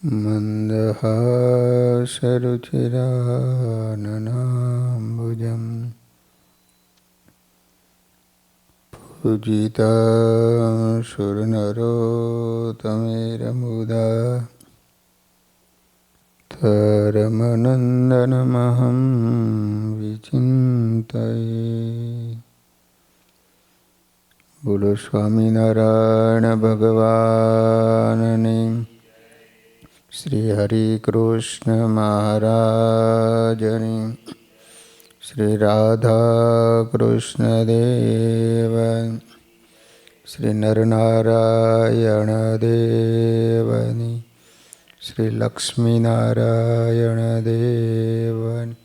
मन्दहासरुचिराननाम्बुजं पूजिता सुरनरोत्तमेरमुदा धर्मनन्दनमहं विचिन्तये। बोलो स्वामीनारायण भगवानने श्री हरि कृष्ण महाराजने श्री राधा कृष्ण देव श्री नरनारायण देवनी श्री लक्ष्मी नारायण देवनी।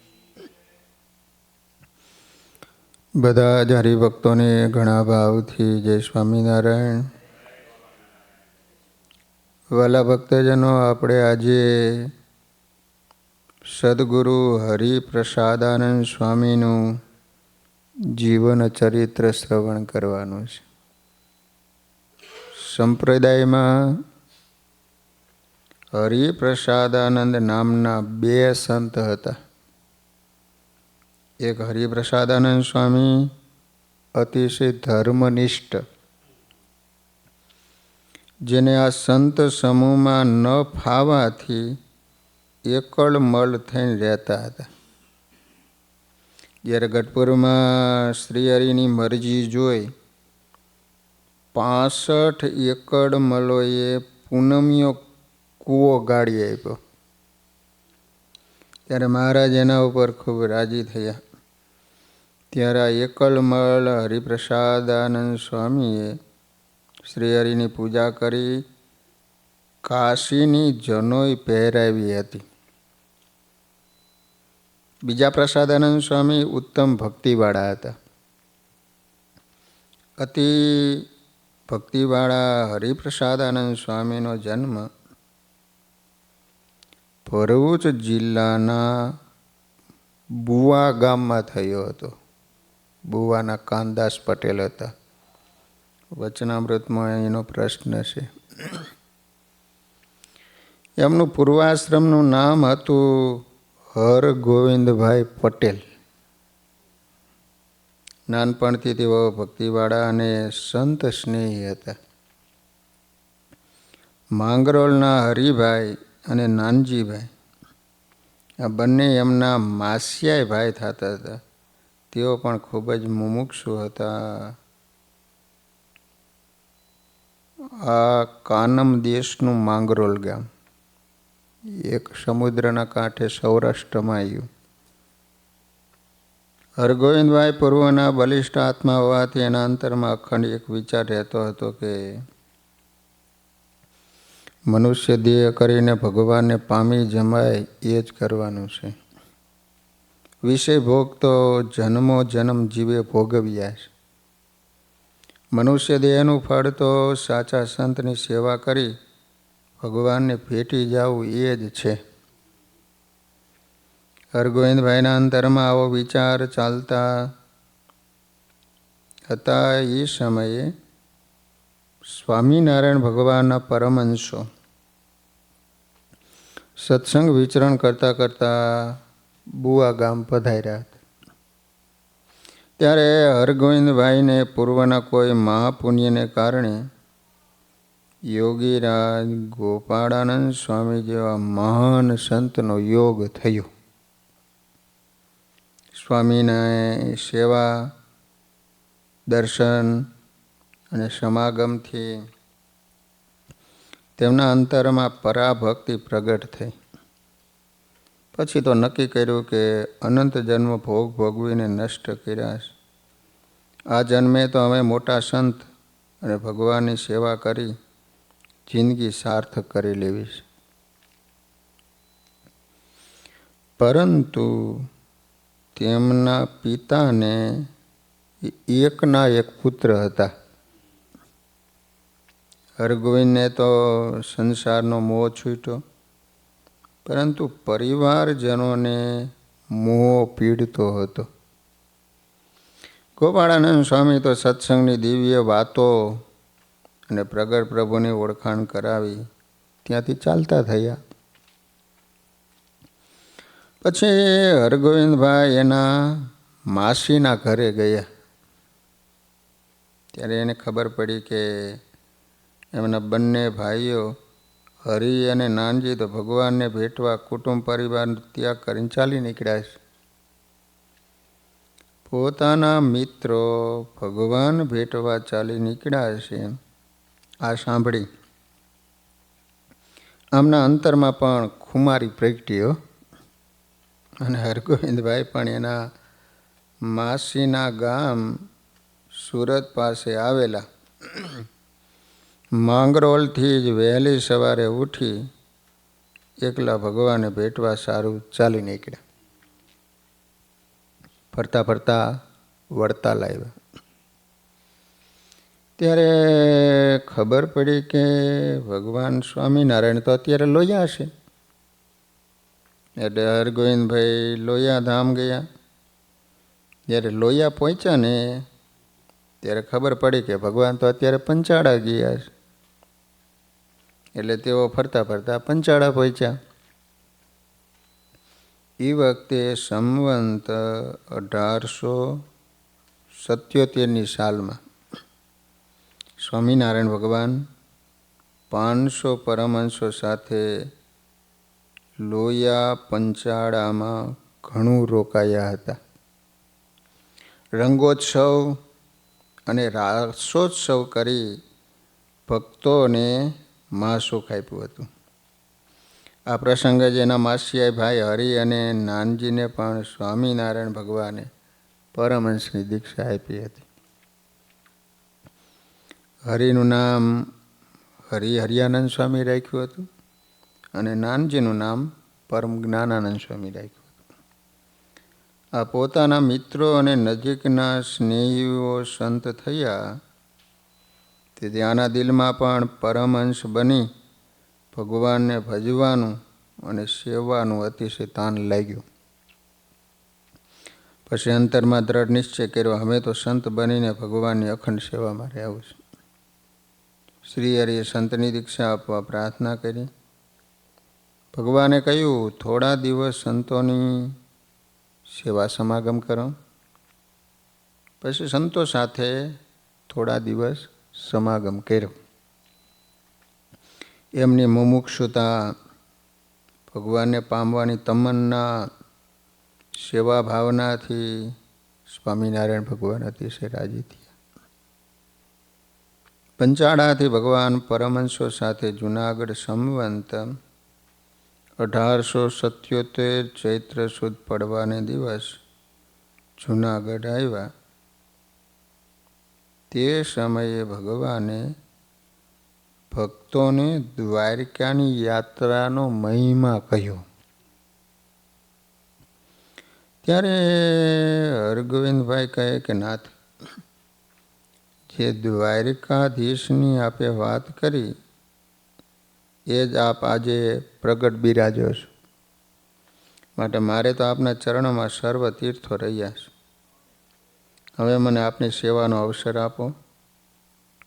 બધા જ હરિભક્તોને ઘણા ભાવથી જય સ્વામિનારાયણ। વાલા ભક્તજનો, આપણે આજે સદગુરુ હરિપ્રસાદાનંદ સ્વામીનું જીવન ચરિત્ર શ્રવણ કરવાનું છે। સંપ્રદાયમાં હરિપ્રસાદાનંદ નામના બે સંત હતા। એક હરિપ્રસાદાનંદ સ્વામી અતિશય ધર્મનિષ્ઠ, જેને આ સંત સમૂહમાં ન ફાવાથી એકલમલ થઈને રહેતા હતા। જ્યારે ગઢપુરમાં શ્રીહરિની મરજી જોઈ 65 એકડમલોએ પૂનમિયો કૂવો ગાળી આપ્યો, ત્યારે મહારાજ એના ઉપર ખૂબ રાજી થયા। ત્યારે આ એકલમલ હરિપ્રસાદાનંદ સ્વામીએ શ્રીહરિની પૂજા કરી કાશીની જનોઈ પહેરાવી હતી। બીજા પ્રસાદાનંદ સ્વામી ઉત્તમ ભક્તિવાળા હતા। અતિ ભક્તિવાળા હરિપ્રસાદાનંદ સ્વામીનો જન્મ ભરૂચ જિલ્લાના બુવા ગામમાં થયો હતો। બુવાના કાનદાસ પટેલ હતા। વચનામૃતમાં એનો પ્રશ્ન છે। એમનું પૂર્વાશ્રમનું નામ હતું હરગોવિંદભાઈ પટેલ। નાનપણથી તેઓ ભક્તિવાળા અને સંત સ્નેહી હતા। માંગરોળના હરિભાઈ અને નાનજીભાઈ, આ બંને એમના માસિયાઈ ભાઈ થતા હતા। તેઓ પણ ખૂબ જ મુમુક્ષુ હતા। આ કાનમ દેશનું માંગરોળ ગામ એક સમુદ્રના કાંઠે સૌરાષ્ટ્રમાં આવ્યું। હરગોવિંદભાઈ પૂર્વના બલિષ્ઠ આત્મા હોવાથી એના અંતરમાં અખંડ એક વિચાર રહેતો હતો કે મનુષ્ય દેહ કરીને ભગવાનને પામી જમાય એ જ કરવાનું છે। વિષય ભોગ તો જન્મો જન્મ જીવે ભોગવ્યા છે। મનુષ્ય દેહનું ફળ તો સાચા સંતની સેવા કરી ભગવાનને ભેટી જવું એ જ છે। હરગોવિંદભાઈના અંતરમાં આવો વિચાર ચાલતા હતા। એ સમયે સ્વામિનારાયણ ભગવાનના પરમહંસો સત્સંગ વિચરણ કરતા કરતા બુવા ગામ પધાર્યા હતા। ત્યારે હરગોવિંદભાઈને પૂર્વના કોઈ મહાપુણ્યને કારણે યોગીરાજ ગોપાળાનંદ સ્વામી જેવા મહાન સંતનો યોગ થયો। સ્વામીની સેવા, દર્શન અને સમાગમથી તેમના અંતરમાં પરાભક્તિ પ્રગટ થઈ। પછી તો નક્કી કર્યું કે અનંત જન્મ ભોગ ભોગવીને નષ્ટ કર્યા છે। આ જન્મે તો અમે મોટા સંત અને ભગવાનની સેવા કરી જિંદગી સાર્થક કરી લેવી છે। પરંતુ તેમના પિતાને એકના એક પુત્ર હતા। હરગોવિંદને તો સંસારનો મોહ છૂટ્યો, પરંતુ પરિવારજનોને મોહ પીડતો હતો। ગોપાળાનંદ સ્વામી તો સત્સંગની દિવ્ય વાતો અને પ્રગટ પ્રભુની ઓળખાણ કરાવી ત્યાંથી ચાલતા થયા। પછી હરગોવિંદભાઈ એના માસીના ઘરે ગયા. ત્યારે એને ખબર પડી કે એમના બંને ભાઈઓ હરિ અને નાનજી તો ભગવાનને ભેટવા કુટુંબ પરિવાર ત્યાગ કરીને ચાલી નીકળ્યા છે. પોતાના મિત્રો ભગવાન ભેટવા ચાલી નીકળ્યા છે આ સાંભળી આમના અંતરમાં પણ ખુમારી પ્રગટ્યો અને હરગોવિંદભાઈ પણ એના માસીના ગામ સુરત પાસે આવેલા માંગરોળથી જ વહેલી સવારે ઉઠી એકલા ભગવાનને ભેટવા સારું ચાલી નીકળ્યા. ફરતા ફરતા વડતાલ આવ્યા. ત્યારે ખબર પડી કે ભગવાન સ્વામિનારાયણ તો અત્યારે લોયા છે. એટલે હરગોવિંદભાઈ લોયા ધામ ગયા. જ્યારે લોયા પહોંચ્યા ને ત્યારે ખબર પડી કે ભગવાન તો અત્યારે પંચાળા ગયા છે. એટલે તેઓ ફરતા ફરતા પંચાળા પહોંચ્યા. એ વખતે સંવંત 1877ની સાલમાં સ્વામિનારાયણ ભગવાન 500 પરમહંસો સાથે લોયા પંચાળામાં ઘણું રોકાયા હતા. રંગોત્સવ અને રાસોત્સવ કરી ભક્તોને મહાસુખ આપ્યું હતું. આ પ્રસંગે જ એના માસિયાઈ ભાઈ હરિ અને નાનજીને પણ સ્વામિનારાયણ ભગવાને પરમહંસની દીક્ષા આપી હતી. હરિનું નામ હરિહરિયાનંદ સ્વામી રાખ્યું હતું અને નાનજીનું નામ પરમ જ્ઞાનાનંદ સ્વામી રાખ્યું હતું. આ પોતાના મિત્રો અને નજીકના સ્નેહીઓ સંત થયા તેથી આના દિલમાં પણ પરમહંસ બની ભગવાનને ભજવાનું અને સેવાનું અતિશય તાન લાગ્યું. પછી અંતરમાં દ્રઢ નિશ્ચય કર્યો, અમે તો સંત બનીને ભગવાનની અખંડ સેવામાં રહેવું છે. શ્રી હરિએ સંતની દીક્ષા આપવા પ્રાર્થના કરી. ભગવાને કહ્યું, થોડા દિવસ સંતોની સેવા સમાગમ કરો. પછી સંતો સાથે થોડા દિવસ સમાગમ કર્યો. એમની મુમુક્ષુતા, ભગવાનને પામવાની તમન્ના, સેવા ભાવનાથી સ્વામિનારાયણ ભગવાન અતિશય રાજી થયા. પંચાળાથી ભગવાન પરમહંસો સાથે જૂનાગઢ સંવંત 1877 ચૈત્ર સુદ પડવાને દિવસ જૂનાગઢ આવ્યા. તે સમયે ભગવાને ભક્તોને દ્વારકાની યાત્રાનો મહિમા કહ્યો. ત્યારે હરગોવિંદભાઈ કહે કે નાથ, જે દ્વારકાધીશની આપે વાત કરી એ જ આપ આજે પ્રગટ બિરાજો છો. માટે મારે તો આપના ચરણોમાં સર્વ તીર્થો રહ્યા છે. હવે મને આપની સેવાનો અવસર આપો.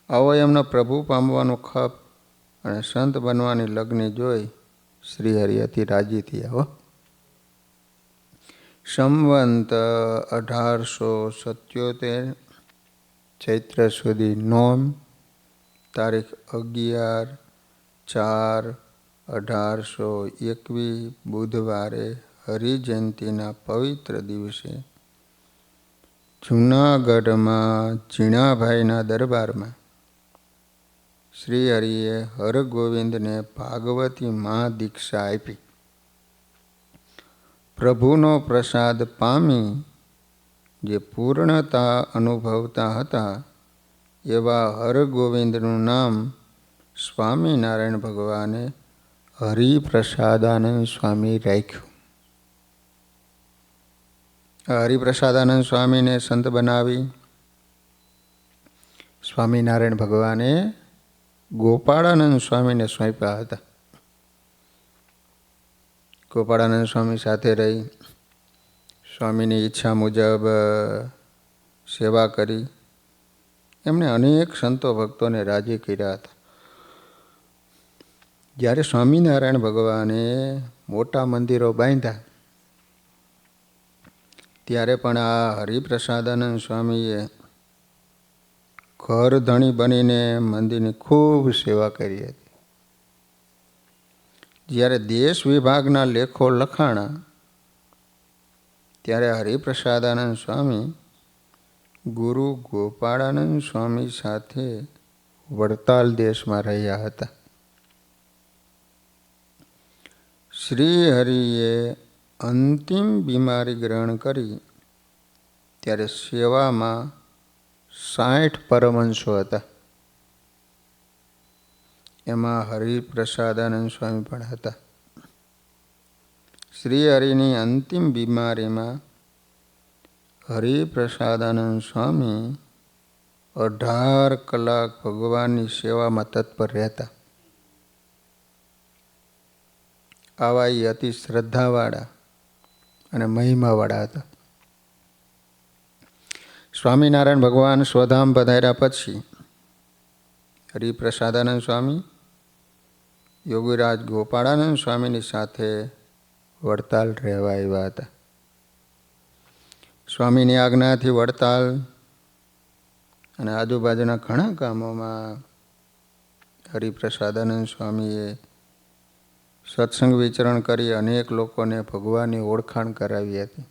આવો એમનો પ્રભુ પામવાનો ખપ અને સંત બનવાની લગ્ન જોઈ શ્રી હરિ અતિ રાજી થયા. હો. સંવંત 1877 ચૈત્ર સુધી નોમ, તારીખ 11/4/1821 બુધવારે હરિજયંતીના પવિત્ર દિવસે જૂનાગઢમાં ઝીણાભાઈના દરબારમાં શ્રી હરિએ હરગોવિંદને ભાગવતી મહાદીક્ષા આપી. પ્રભુનો પ્રસાદ પામી જે પૂર્ણતા અનુભવતા હતા એવા હરગોવિંદનું નામ સ્વામિનારાયણ ભગવાને હરિપ્રસાદાનંદ સ્વામી રાખ્યું. હરિપ્રસાદાનંદ સ્વામીને સંત બનાવી સ્વામિનારાયણ ભગવાને ગોપાળાનંદ સ્વામીને સોંપ્યા હતા. ગોપાળાનંદ સ્વામી સાથે રહી સ્વામીની ઈચ્છા મુજબ સેવા કરી. એમણે અનેક સંતો ભક્તોને રાજી કર્યા હતા. જ્યારે સ્વામિનારાયણ ભગવાને મોટા મંદિરો બાંધ્યા ત્યારે પણ આ હરિપ્રસાદાનંદ સ્વામીએ ઘર ધણી બનીને મંદિરની ખૂબ સેવા કરી હતી. જ્યારે દેશ વિભાગના લેખો લખાણા ત્યારે હરિપ્રસાદાનંદ સ્વામી ગુરુ ગોપાળાનંદ સ્વામી સાથે વડતાલ દેશમાં રહ્યા હતા. શ્રી હરિએ અંતિમ બીમારી ગ્રહણ કરી ત્યારે સેવામાં 60 પરમહંસો હતા. એમાં હરિપ્રસાદાનંદ સ્વામી પણ હતા. શ્રી હરિની અંતિમ બીમારીમાં હરિપ્રસાદાનંદ સ્વામી 18 કલાક ભગવાનની સેવામાં તત્પર રહેતા. આવા એ અતિ શ્રદ્ધાવાળા અને મહિમાવાળા હતા. સ્વામિનારાયણ ભગવાન સ્વધામ પધાર્યા પછી હરિપ્રસાદાનંદ સ્વામી યોગીરાજ ગોપાળાનંદ સ્વામીની સાથે વડતાલ રહેવા આવ્યા હતા. સ્વામીની આજ્ઞાથી વડતાલ અને આજુબાજુના ઘણા ગામોમાં હરિપ્રસાદાનંદ સ્વામીએ સત્સંગ વિચરણ કરી અનેક લોકોને ભગવાનની ઓળખાણ કરાવી હતી.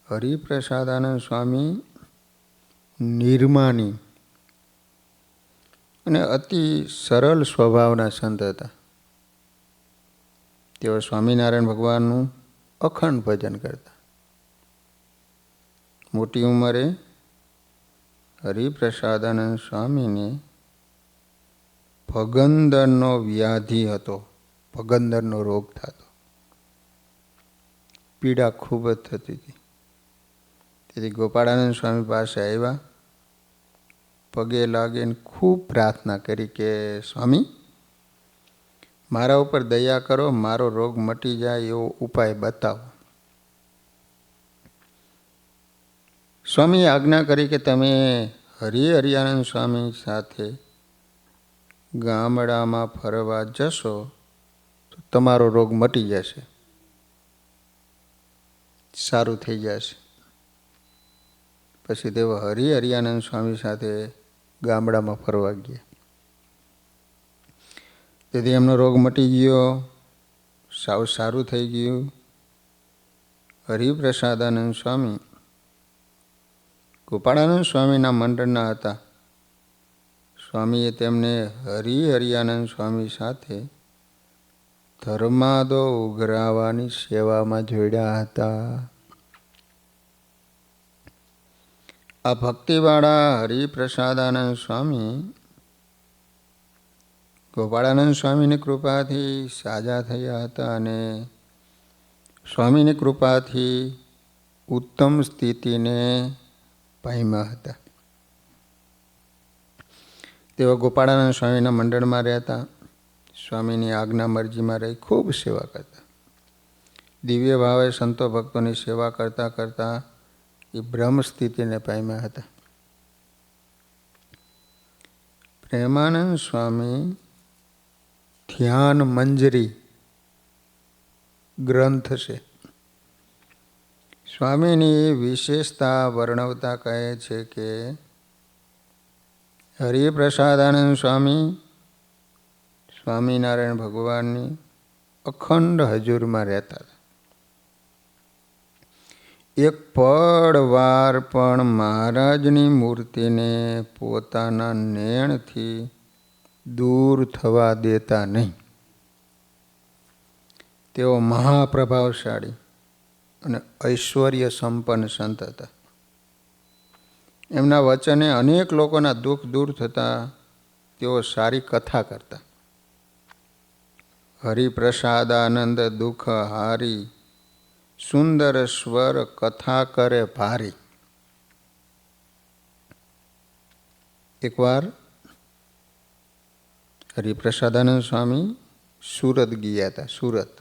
હરિપ્રસાદાનંદ સ્વામી નિર્માની અને અતિ સરળ સ્વભાવના સંત હતા. તેઓ સ્વામિનારાયણ ભગવાનનું અખંડ ભજન કરતા. મોટી ઉંમરે હરિપ્રસાદાનંદ સ્વામીને ભગંદરનો વ્યાધિ હતો. ભગંદરનો રોગ થતો. પીડા ખૂબ જ થતી હતી. તેથી ગોપાળાનંદ સ્વામી પાસે આવ્યા, પગે લાગીને ખૂબ પ્રાર્થના કરી કે સ્વામી મારા ઉપર દયા કરો, મારો રોગ મટી જાય એવો ઉપાય બતાવો. સ્વામીએ આજ્ઞા કરી કે તમે હરિહરિયાનંદ સ્વામી સાથે ગામડામાં ફરવા જશો તો તમારો રોગ મટી જશે, સારું થઈ જશે. પછી તેઓ હરિહરિયાનંદ સ્વામી સાથે ગામડામાં ફરવા ગયા. તેથી એમનો રોગ મટી ગયો, સાવ સારું થઈ ગયું. હરિપ્રસાદાનંદ સ્વામી ગોપાળાનંદ સ્વામીના મંડળના હતા. સ્વામીએ તેમને હરિહરિયાનંદ સ્વામી સાથે ધર્માદો ઉઘરાવવાની સેવામાં જોડ્યા હતા. આ ભક્તિવાળા હરિપ્રસાદાનંદ સ્વામી ગોપાળાનંદ સ્વામીની કૃપાથી સાજા થયા હતા અને સ્વામીની કૃપાથી ઉત્તમ સ્થિતિને પામ્યા હતા. તેઓ ગોપાળાનંદ સ્વામીના મંડળમાં રહેતા, સ્વામીની આજ્ઞા મરજીમાં રહી ખૂબ સેવા કરતા. દિવ્ય ભાવે સંતો ભક્તોની સેવા કરતાં કરતાં એ બ્રહ્મ સ્થિતિને પામ્યા હતા. પ્રેમાનંદ સ્વામી ધ્યાન મંજરી ગ્રંથ છે. સ્વામીની વિશેષતા વર્ણવતા કહે છે કે હરિપ્રસાદાનંદ સ્વામી સ્વામિનારાયણ ભગવાનની અખંડ હજુરમાં રહેતા હતા. એક પળ વાર પણ મહારાજની મૂર્તિને પોતાના નેણથી દૂર થવા દેતા નહીં. તેઓ મહાપ્રભાવશાળી અને ઐશ્વર્ય સંપન્ન સંત હતા. એમના વચને અનેક લોકોના દુઃખ દૂર થતા. તેઓ સારી કથા કરતા. હરિપ્રસાદાનંદ દુઃખ હારી, સુંદર સ્વર કથા કરે ભારી. એકવાર હરિપ્રસાદાનંદ સ્વામી સુરત ગયા હતા. સુરત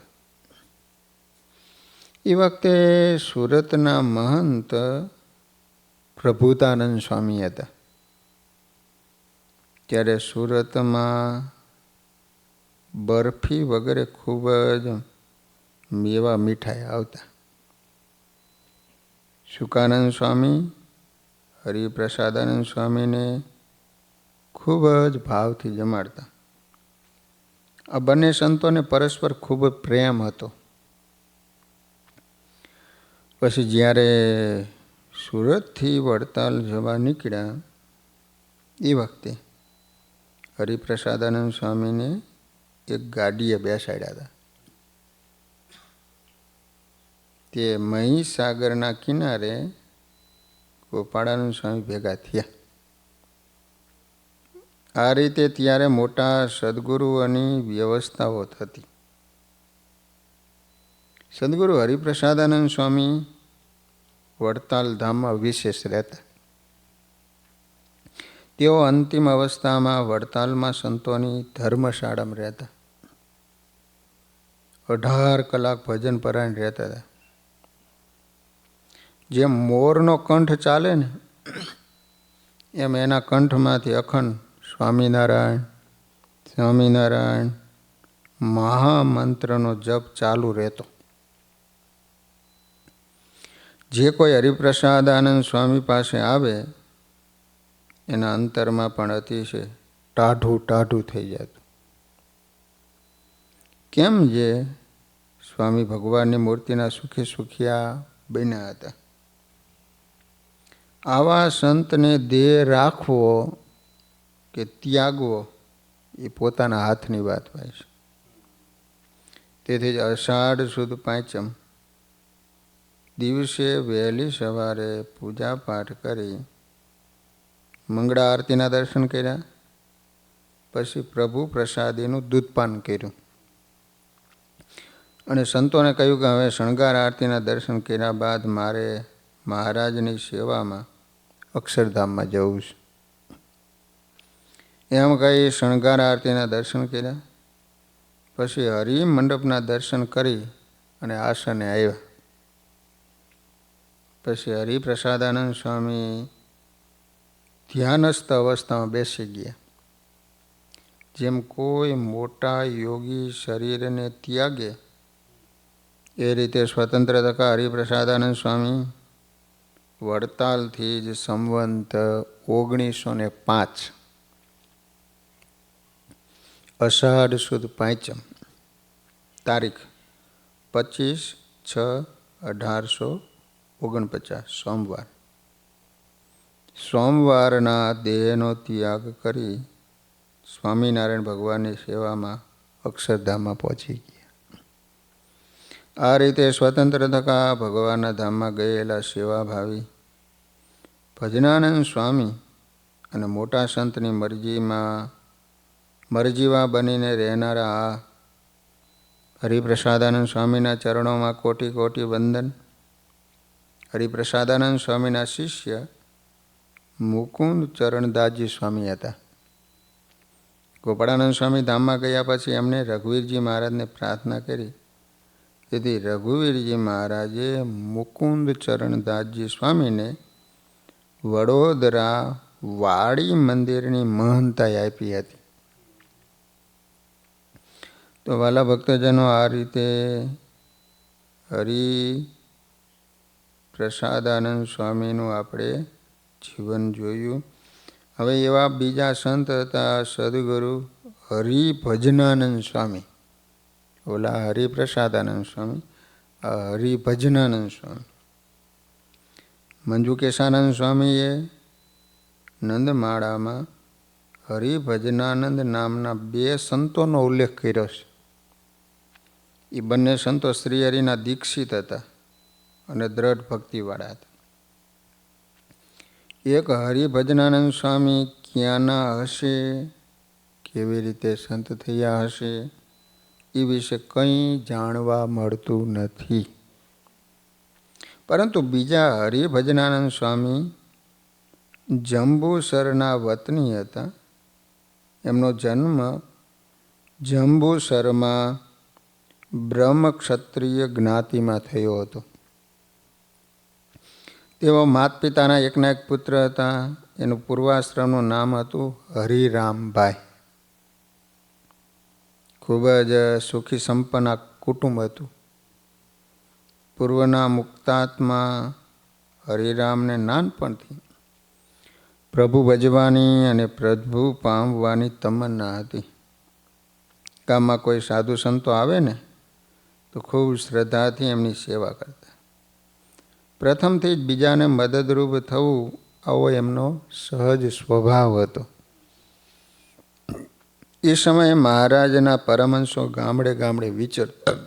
એ વખતે સુરતના મહંત પ્રભુતાનંદ સ્વામી હતા. ત્યારે સુરતમાં બરફી વગેરે ખૂબ જ મેવા મીઠાઈ આવતા. શુકાનંદ સ્વામી હરિપ્રસાદાનંદ સ્વામીને ખૂબ જ ભાવથી જમાડતા. આ બંને સંતોને પરસ્પર ખૂબ પ્રેમ હતો. પછી જ્યારે સુરતથી વડતાલ જવા નીકળ્યા એ વખતે હરિપ્રસાદાનંદ સ્વામીને એક ગાડીએ બેસાડ્યા હતા. તે મહીસાગરના કિનારે ગોપાળાનંદ સ્વામી ભેગા થયા. આ રીતે ત્યારે મોટા સદગુરુઓની વ્યવસ્થાઓ થતી. સદગુરુ હરિપ્રસાદાનંદ સ્વામી વડતાલ ધામમાં વિશેષ રહેતા. તેઓ અંતિમ અવસ્થામાં વડતાલમાં સંતોની ધર્મશાળામાં રહેતા. 18 કલાક ભજન પરાયણ રહેતા હતા. જેમ મોરનો કંઠ ચાલે ને એમ એના કંઠમાંથી અખંડ સ્વામિનારાયણ સ્વામિનારાયણ મહામંત્રનો જપ ચાલુ રહેતો. જે કોઈ હરિપ્રસાદાનંદ સ્વામી પાસે આવે એના અંતરમાં પણ અતિશય ટાઢું થઈ જતું. કેમ? જે સ્વામી ભગવાનની મૂર્તિના સુખિયા બન્યા હતા. આવા સંતને દેહ રાખવો કે ત્યાગવો એ પોતાના હાથની વાત હોય છે. તેથી જ અષાઢ સુદ પાંચમ દિવસે વહેલી સવારે પૂજા પાઠ કરી મંગળા આરતીના દર્શન કર્યા. પછી પ્રભુ પ્રસાદીનું દૂધપાન કર્યું અને સંતોને કહ્યું કે હવે શણગાર આરતીના દર્શન કર્યા બાદ મારે મહારાજની સેવામાં અક્ષરધામમાં જવું છે. એમ કહી શણગાર આરતીના દર્શન કર્યા. પછી હરિમંડપના દર્શન કરી અને આસને આવ્યા. પછી હરિપ્રસાદાનંદ સ્વામી ધ્યાનસ્થ અવસ્થામાં બેસી ગયા. જેમ કોઈ મોટા યોગી શરીરને ત્યાગે એ રીતે સ્વતંત્ર થતા હરિપ્રસાદાનંદ સ્વામી વડતાલથી જ સંવંત 1905 અષાઢ સુદ પાંચમ તારીખ 25/6/1849 સોમવારના દેહનો ત્યાગ કરી સ્વામિનારાયણ ભગવાનની સેવામાં અક્ષરધામમાં પહોંચી ગયા. આ રીતે સ્વતંત્ર થકા ભગવાનના ધામમાં ગયેલા સેવાભાવી ભજનાનંદ સ્વામી અને મોટા સંતની મરજીવા બનીને રહેનારા આ હરિપ્રસાદાનંદ સ્વામીના ચરણોમાં કોટી કોટી વંદન. હરિપ્રસાદાનંદ સ્વામીના શિષ્ય મુકુંદ ચરણદાસજી સ્વામી હતા. ગોપાળાનંદ સ્વામી ધામમાં ગયા પછી એમણે રઘુવીરજી મહારાજને પ્રાર્થના કરી. તેથી રઘુવીરજી મહારાજે મુકુંદ ચરણદાસજી સ્વામીને વડોદરા વાડી મંદિરની મહંતાઈ આપી હતી. તો વાલા ભક્તજનો, આ રીતે હરિપ્રસાદાનંદ સ્વામીનું આપણે જીવન જોયું. હવે એવા બીજા સંત હતા સદગુરુ હરિભજનાનંદ સ્વામી. ઓલા હરિપ્રસાદાનંદ સ્વામી, આ હરિભજનાનંદ સ્વામી. મંજુકેશાનંદ સ્વામીએ નંદમાળામાં હરિભજનાનંદ નામના 2 સંતોનો ઉલ્લેખ કર્યો છે. એ બંને સંતો શ્રીહરિના દીક્ષિત હતા અને દ્રઢ ભક્તિવાળા હતા. એક હરિભજનાનંદ સ્વામી ક્યાંના હશે, કેવી રીતે સંત થયા હશે, એ વિશે કંઈ જાણવા મળતું નથી. પરંતુ બીજા હરિભજનાનંદ સ્વામી જંબુસરના વતની હતા. એમનો જન્મ જંબુસરમાં બ્રહ્મ ક્ષત્રિય જ્ઞાતિમાં થયો હતો. તેઓ માત પિતાના એકના એક પુત્ર હતા. એનું પૂર્વાશ્રમનું નામ હતું હરિરામભાઈ. ખૂબ જ સુખી સંપન્ન કુટુંબ હતું. પૂર્વના મુક્તાત્મા હરિરામને નાનપણથી પ્રભુ ભજવાની અને પ્રભુ પામવાની તમન્ના હતી. ગામમાં કોઈ સાધુ સંતો આવે ને તો ખૂબ શ્રદ્ધાથી એમની સેવા કરતા. પ્રથમથી જ બીજાને મદદરૂપ થવું આવો એમનો સહજ સ્વભાવ હતો. એ સમયે મહારાજના પરમહંસો ગામડે ગામડે વિચરતા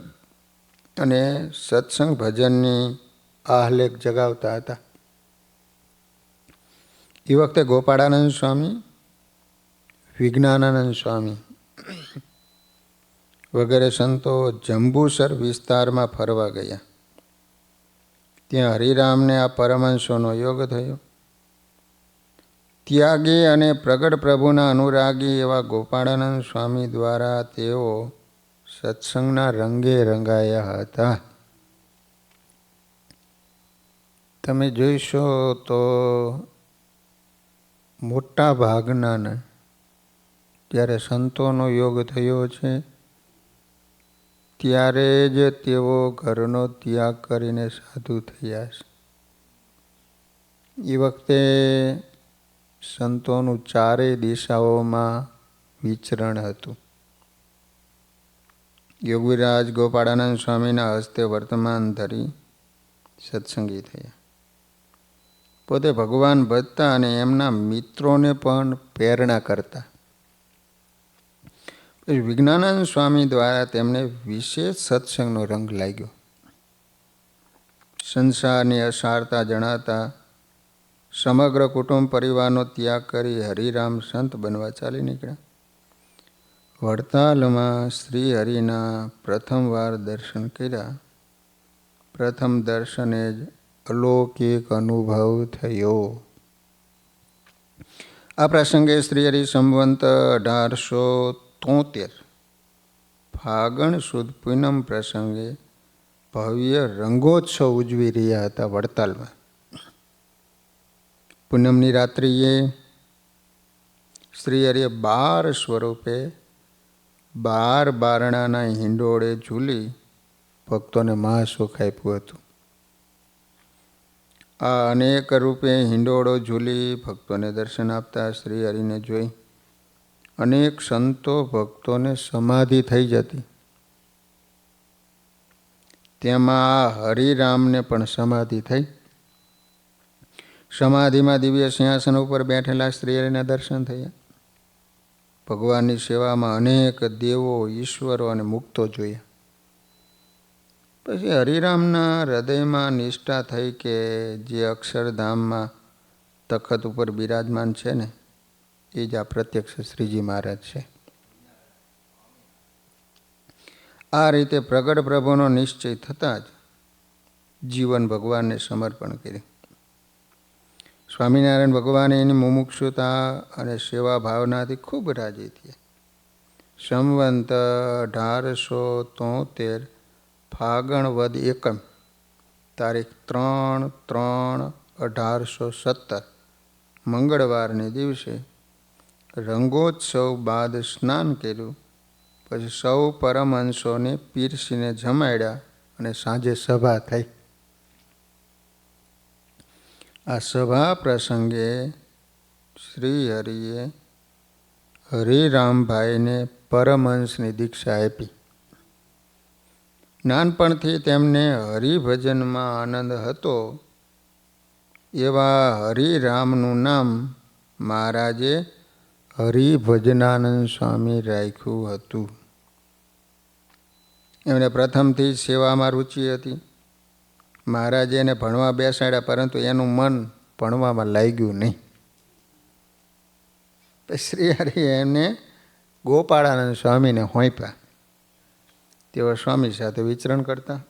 અને સત્સંગ ભજનની આહલેખ જગાવતા હતા. એ વખતે ગોપાળાનંદ સ્વામી, વિજ્ઞાનાનંદ સ્વામી વગેરે સંતો જંબુસર વિસ્તારમાં ફરવા ગયા. ત્યાં હરિરામને આ પરમહંસોનો યોગ થયો. ત્યાગી અને પ્રગટ પ્રભુના અનુરાગી એવા ગોપાળાનંદ સ્વામી દ્વારા તેઓ સત્સંગના રંગે રંગાયા હતા. તમે જોઈશો તો મોટા ભાગનાને જ્યારે સંતોનો યોગ થયો છે ત્યારે જ તેઓ ઘરનો ત્યાગ કરીને સાધુ થયા છે. એ વખતે સંતોનું ચારેય દિશાઓમાં વિચરણ હતું. યોગીરાજ ગોપાળાનંદ સ્વામીના હસ્તે વર્તમાન ધરી સત્સંગી થયા. પોતે ભગવાન ભજતા અને એમના મિત્રોને પણ પ્રેરણા કરતા. પછી વિજ્ઞાનાનંદ સ્વામી દ્વારા તેમને વિશેષ સત્સંગનો રંગ લાગ્યો. સંસારની અસારતા જણાતા સમગ્ર કુટુંબ પરિવારનો ત્યાગ કરી હરિરામ સંત બનવા ચાલી નીકળ્યા. વડતાલમાં શ્રી હરિના પ્રથમવાર દર્શન કર્યા. પ્રથમ દર્શને જ અલૌકિક અનુભવ થયો. આ પ્રસંગે શ્રી હરિ સંવંત 1873 ફાગણ સુદ પૂનમ પ્રસંગે ભવ્ય રંગોત્સવ ઉજવી રહ્યા હતા વડતાલમાં. પૂનમની રાત્રિએ શ્રી હરિએ 12 સ્વરૂપે 12 બારણાના હિંડોળે ઝૂલી ભક્તોને મહાસુખ આપ્યું હતું. આ અનેક રૂપે હિંડોળો ઝૂલી ભક્તોને દર્શન આપતા શ્રી હરિને જોઈ અનેક સંતો ભક્તોને સમાધિ થઈ જતી. તેમાં હરિરામને પણ સમાધિ થઈ. સમાધિમાં દિવ્ય સિંહાસન ઉપર બેઠેલા શ્રી હરિના દર્શન થયા. ભગવાનની સેવામાં અનેક દેવો, ઈશ્વરો અને મુક્તો જોયા. પછી હરિરામના હૃદયમાં નિષ્ઠા થઈ કે જે અક્ષરધામમાં તખત ઉપર બિરાજમાન છે ને એ જ આ પ્રત્યક્ષ શ્રીજી મહારાજ છે. આ રીતે પ્રગટ પ્રભુનો નિશ્ચય થતાં જ જીવન ભગવાનને સમર્પણ કર્યું. સ્વામિનારાયણ ભગવાને એની મુમુક્ષુતા અને સેવા ભાવનાથી ખૂબ રાજી થયા. સંવંત 1873 ફાગણ વદ એકમ તારીખ 3/3/1817 મંગળવારને દિવસે રંગોત્સવ બાદ સ્નાન કર્યું. પછી સૌ પરમહંસોને પીરસીને જમાડ્યા અને સાંજે સભા થઈ. આ સભા પ્રસંગે શ્રી હરિએ હરિરામભાઈને પરમહંસની દીક્ષા આપી. નાનપણથી તેમને હરિભજનમાં આનંદ હતો એવા હરિરામનું નામ મહારાજે હરિભજનાનંદ સ્વામી રાખ્યું હતું. એમને પ્રથમથી સેવામાં રુચિ હતી. મહારાજે એને ભણવા બેસાડ્યા, પરંતુ એનું મન ભણવામાં લાગ્યું નહીં. શ્રી હરિએ એમને ગોપાળાનંદ સ્વામીને હોંપ્યા. તેઓ સ્વામી સાથે વિચરણ કરતા.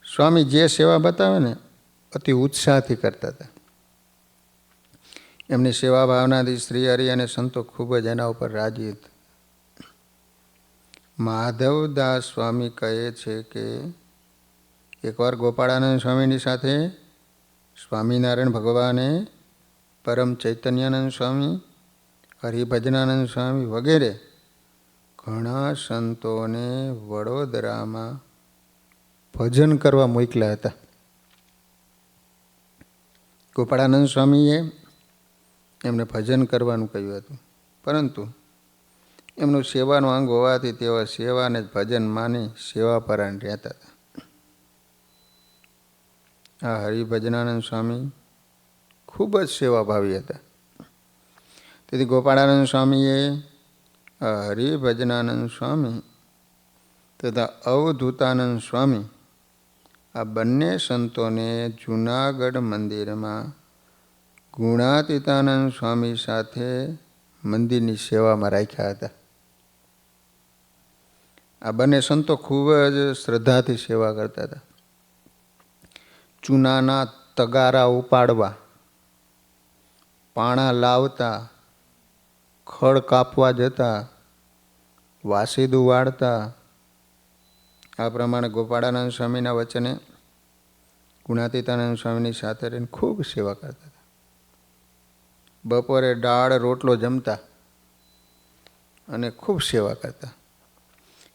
સ્વામી જે સેવા બતાવે ને અતિ ઉત્સાહથી કરતા હતા. એમની સેવા ભાવનાથી શ્રી હરિ અને સંતો ખૂબ જ એના ઉપર રાજી હતા. માધવદાસ સ્વામી કહે છે કે એકવાર ગોપાળાનંદ સ્વામીની સાથે સ્વામિનારાયણ ભગવાને, પરમ ચૈતન્યાનંદ સ્વામી, હરિભજનાનંદ સ્વામી વગેરે ઘણા સંતોને વડોદરામાં ભજન કરવા મોકલ્યા હતા. ગોપાળાનંદ સ્વામીએ એમને ભજન કરવાનું કહ્યું હતું, પરંતુ એમનું સેવાનું અંગ હોવાથી તેઓ સેવાને જ ભજન માની સેવાપરાયણ રહેતા હતા. આ હરિભજનાનંદ સ્વામી ખૂબ જ સેવાભાવી હતા. તેથી ગોપાળાનંદ સ્વામીએ હરિભજનાનંદ સ્વામી તથા અવધૂતાનંદ સ્વામી આ બંને સંતોને જૂનાગઢ મંદિરમાં ગુણાતીતાનંદ સ્વામી સાથે મંદિરની સેવામાં રાખ્યા હતા. આ બંને સંતો ખૂબ જ શ્રદ્ધાથી સેવા કરતા હતા. ચૂનાના તગારા ઉપાડવા, પાણા લાવતા, ખડ કાપવા જતા, વાસીદું વાળતા, આ પ્રમાણે ગોપાળાનંદ સ્વામીના વચને ગુણાતીતાનંદ સ્વામીની સાથે રહીને ખૂબ સેવા કરતા હતા. બપોરે દાળ રોટલો જમતા અને ખૂબ સેવા કરતા.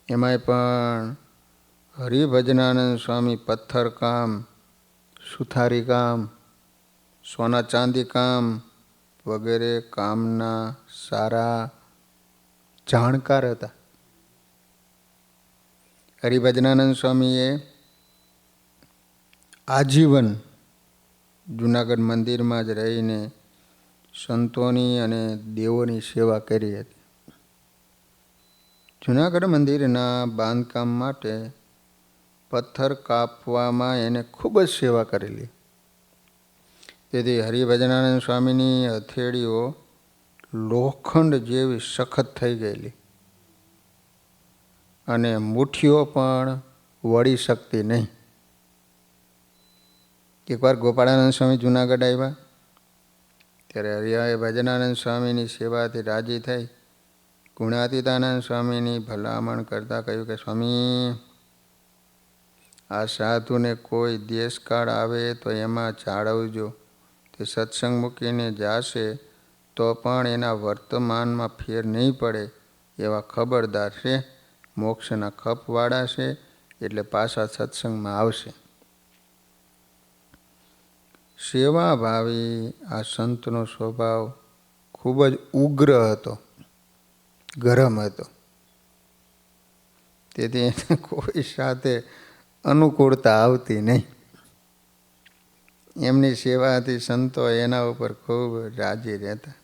એમાંય પણ હરિભજનાનંદ સ્વામી પથ્થર કામ, સુથારી કામ, સોના ચાંદી કામ વગેરે કામના સારા જાણકાર હતા. હરિભજનાનંદ સ્વામીએ આજીવન જૂનાગઢ મંદિરમાં જ રહીને સંતોની અને દેવોની સેવા કરી હતી. જૂનાગઢ મંદિરના બાંધકામ માટે પથ્થર કાપવામાં એને ખૂબ જ સેવા કરેલી. તેથી હરિભજનાનંદ સ્વામીની હથેળીઓ લોખંડ જેવી સખત થઈ ગયેલી અને મુઠ્ઠીઓ પણ વળી શકતી નહીં. એકવાર ગોપાળાનંદ સ્વામી જૂનાગઢ આવ્યા ત્યારે હરિભજનાનંદ સ્વામીની સેવાથી રાજી થઈ ગુણાતીતાનંદ સ્વામીની ભલામણ કરતાં કહ્યું કે સ્વામી, આ સાધુને કોઈ દેશકાળ આવે તો એમાં જાળવજો. તે સત્સંગ મૂકીને જાશે તો પણ એના વર્તમાનમાં ફેર નહીં પડે એવા ખબરદાર છે. મોક્ષના ખપવાળા છે એટલે પાછા સત્સંગમાં આવશે. સેવાભાવી આ સંતનો સ્વભાવ ખૂબ જ ઉગ્ર હતો, ગરમ હતો. તેથી એને કોઈ સાથે અનુકૂળતા આવતી નહીં. એમની સેવાથી સંતો એના ઉપર ખૂબ રાજી રહેતા.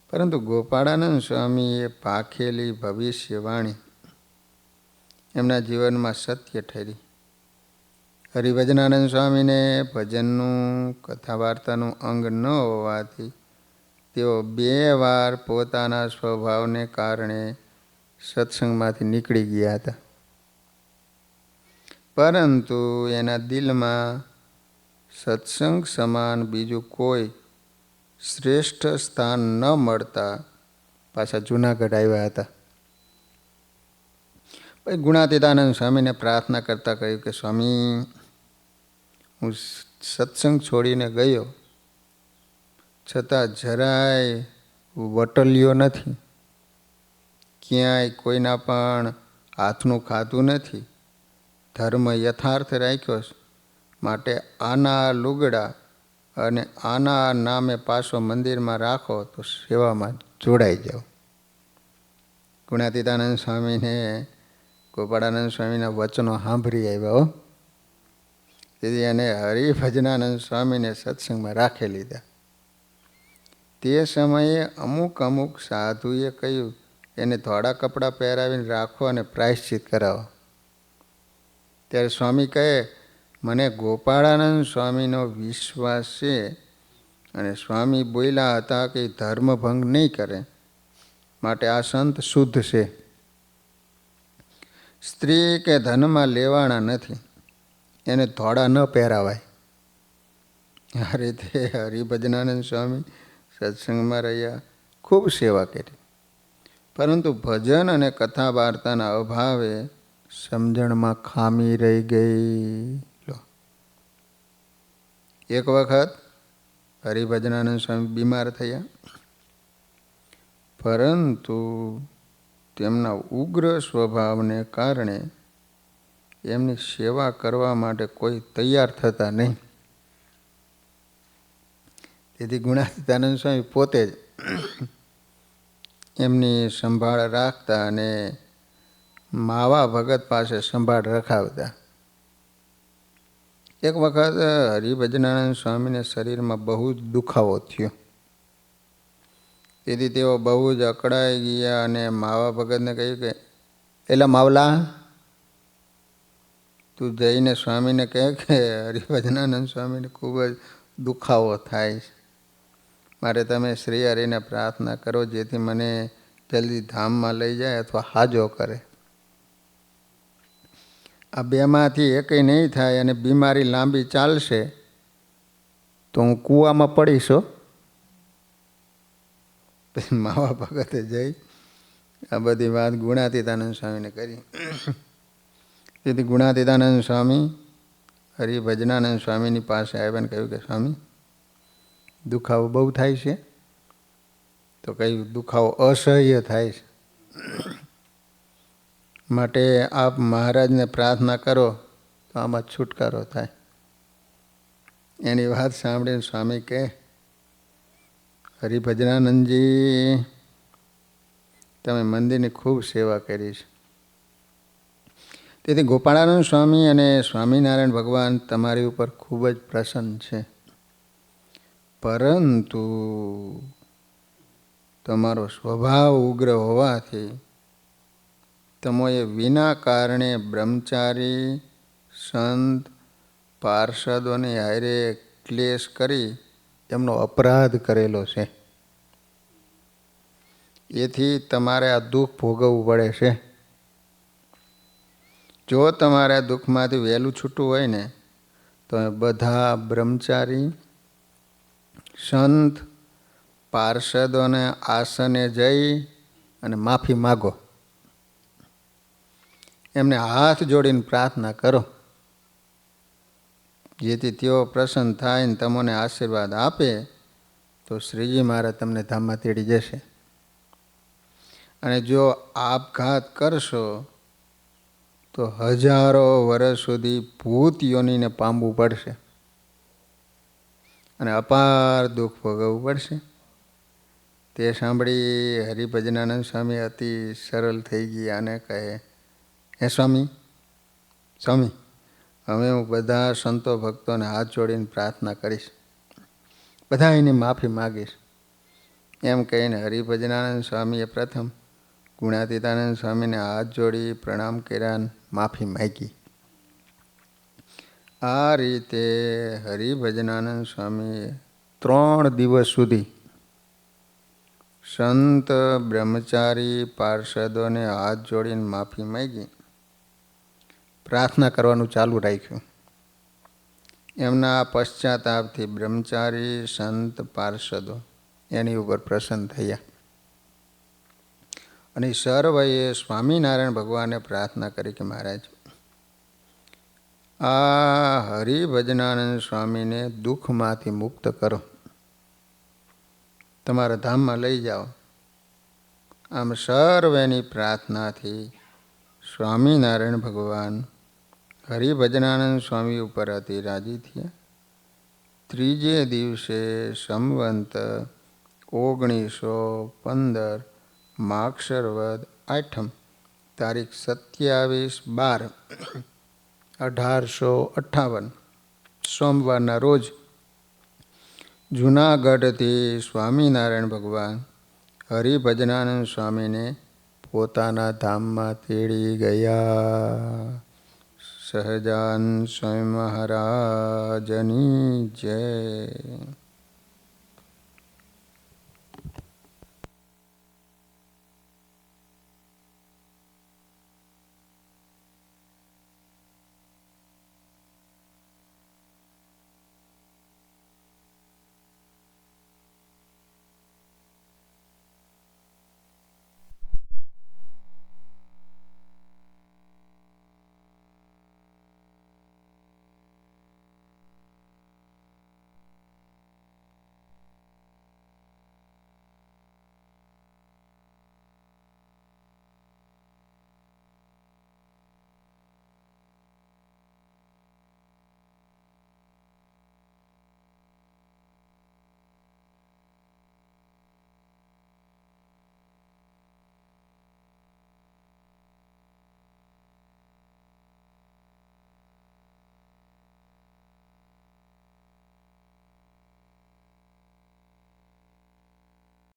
પરંતુ ગોપાળાનંદ સ્વામીએ પાખેલી ભવિષ્યવાણી એમના જીવનમાં સત્ય ઠરી. હરિભજનાનંદ સ્વામીને ભજનનું કથા વાર્તાનું અંગ ન હોવાથી તેઓ 2 વાર પોતાના સ્વભાવને કારણે સત્સંગમાંથી નીકળી ગયા હતા. પરંતુ એના દિલમાં સત્સંગ સમાન બીજું કોઈ શ્રેષ્ઠ સ્થાન ન મળતા પાછા જૂનાગઢ આવ્યા હતા. પછી ગુણાતીતાનંદ સ્વામીને પ્રાર્થના કરતાં કહ્યું કે સ્વામી, હું સત્સંગ છોડીને ગયો છતાં જરાય વટલ્યો નથી, ક્યાંય કોઈના પણ હાથનું ખાધું નથી, ધર્મ યથાર્થ રાખ્યો છે. માટે આના લુગડા અને આના નામે પાછો મંદિરમાં રાખો તો સેવામાં જોડાઈ જાઓ. ગુણાતીતાનંદ સ્વામીને ગોપાળાનંદ સ્વામીના વચનો સાંભળી આવ્યા. તેથી એને હરિભજનાનંદ સ્વામીને સત્સંગમાં રાખી લીધા. તે સમયે અમુક સાધુએ કહ્યું એને ધોળા કપડાં પહેરાવીને રાખો અને પ્રાયશ્ચિત કરાવો. ત્યારે સ્વામી કહે, મને ગોપાળાનંદ સ્વામીનો વિશ્વાસ છે અને સ્વામી બોલ્યા હતા કે ધર્મભંગ નહીં કરે, માટે આ સંત શુદ્ધ છે. સ્ત્રી કે ધનમાં લેવાના નથી, એને ધોળા ન પહેરાવાય. આ રીતે હરિભજનાનંદ સ્વામી સત્સંગમાં રહ્યા, ખૂબ સેવા કરી. પરંતુ ભજન અને કથા વાર્તાના અભાવે સમજણમાં ખામી રહી ગઈ. એક વખત હરિભજનાનંદ સ્વામી બીમાર થયા, પરંતુ તેમના ઉગ્ર સ્વભાવને કારણે એમની સેવા કરવા માટે કોઈ તૈયાર થતા નહીં. તેથી ગુણાતીતાનંદ સ્વામી પોતે જ એમની સંભાળ રાખતા અને માવા ભગત પાસે સંભાળ રખાવતા. એક વખત હરિભજનાનંદ સ્વામીને શરીરમાં બહુ જ દુખાવો થયો. તેથી તેઓ બહુ જ અકળાઈ ગયા અને માવા ભગતને કહ્યું કે એલા માવલા, તું જઈને સ્વામીને કહે કે હરિભજનાનંદ સ્વામીને ખૂબ જ દુખાવો થાય છે. મારે તમે શ્રી હરિને પ્રાર્થના કરો જેથી મને જલ્દી ધામમાં લઈ જાય અથવા હાજો કરે. આ બેમાંથી એકેય નહીં થાય અને બીમારી લાંબી ચાલશે તો હું કૂવામાં પડીશો. પછી માવા ભગતે જઈ આ બધી વાત ગુણાતીતાનંદ સ્વામીને કરી. તેથી ગુણાતીતાનંદ સ્વામી હરિભજનાનંદ સ્વામીની પાસે આવ્યા અને કહ્યું કે સ્વામી, દુખાવો બહુ થાય છે. તો કહ્યું દુખાવો અસહ્ય થાય છે, માટે આપ મહારાજને પ્રાર્થના કરો તો આમાં છુટકારો થાય. એની વાત સાંભળીને સ્વામી કહે, હરિભજનાનંદજી, તમે મંદિરની ખૂબ સેવા કરી છે. તેથી ગોપાળાનંદ સ્વામી અને સ્વામિનારાયણ ભગવાન તમારી ઉપર ખૂબ જ પ્રસન્ન છે. પરંતુ તમારો સ્વભાવ ઉગ્ર હોવાથી તમોએ વિના કારણે બ્રહ્મચારી સંત પાર્ષદોને હારે ક્લેશ કરી એમનો અપરાધ કરેલો છે. એથી તમારે આ દુઃખ ભોગવવું પડે છે. જો તમારે આ દુઃખમાંથી વહેલું છૂટવું હોય ને તો બધા બ્રહ્મચારી સંત પાર્ષદોને આસને જઈ અને માફી માગો. એમને હાથ જોડીને પ્રાર્થના કરો જેથી તેઓ પ્રસન્ન થાય ને તમને આશીર્વાદ આપે તો શ્રીજી મહારાજ તમને ધામમાં તેડી જશે. અને જો આપઘાત કરશો તો હજારો વર્ષ સુધી ભૂત યોનીને પામવું પડશે અને અપાર દુઃખ ભોગવવું પડશે. તે સાંભળી હરિભજનાનંદ સ્વામી અતિ સરળ થઈ ગયા અને કહે, હે સ્વામી, સ્વામી, હવે હું બધા સંતો ભક્તોને હાથ જોડીને પ્રાર્થના કરીશ, બધા એની માફી માગીશ. એમ કહીને હરિભજનાનંદ સ્વામીએ પ્રથમ ગુણાતીતાનંદ સ્વામીને હાથ જોડી પ્રણામ કર્યા, માફી માગી. આ રીતે હરિભજનાનંદ સ્વામીએ 3 દિવસ સુધી સંત બ્રહ્મચારી પાર્ષદોને હાથ જોડીને માફી માગી પ્રાર્થના કરવાનું ચાલુ રાખ્યું. એમના પશ્ચાતાપથી બ્રહ્મચારી સંત પાર્ષદો એની ઉપર પ્રસન્ન થયા અને સર્વએ સ્વામિનારાયણ ભગવાનને પ્રાર્થના કરી કે મહારાજ, આ હરિભજનાનંદ સ્વામીને દુઃખમાંથી મુક્ત કરો, તમારા ધામમાં લઈ જાઓ. આમ સર્વેની પ્રાર્થનાથી સ્વામિનારાયણ ભગવાન હરિભજનાનંદ સ્વામી ઉપર અતિ રાજી થયા. 3જે દિવસે સંવંત 1915 માગશર વદ 8મ તારીખ 27/12/1858 સોમવારના રોજ જૂનાગઢથી સ્વામિનારાયણ ભગવાન હરિભજનાનંદ સ્વામીને પોતાના ધામમાં તેડી ગયા. સહજાન સ્વામી મહારાજની જય.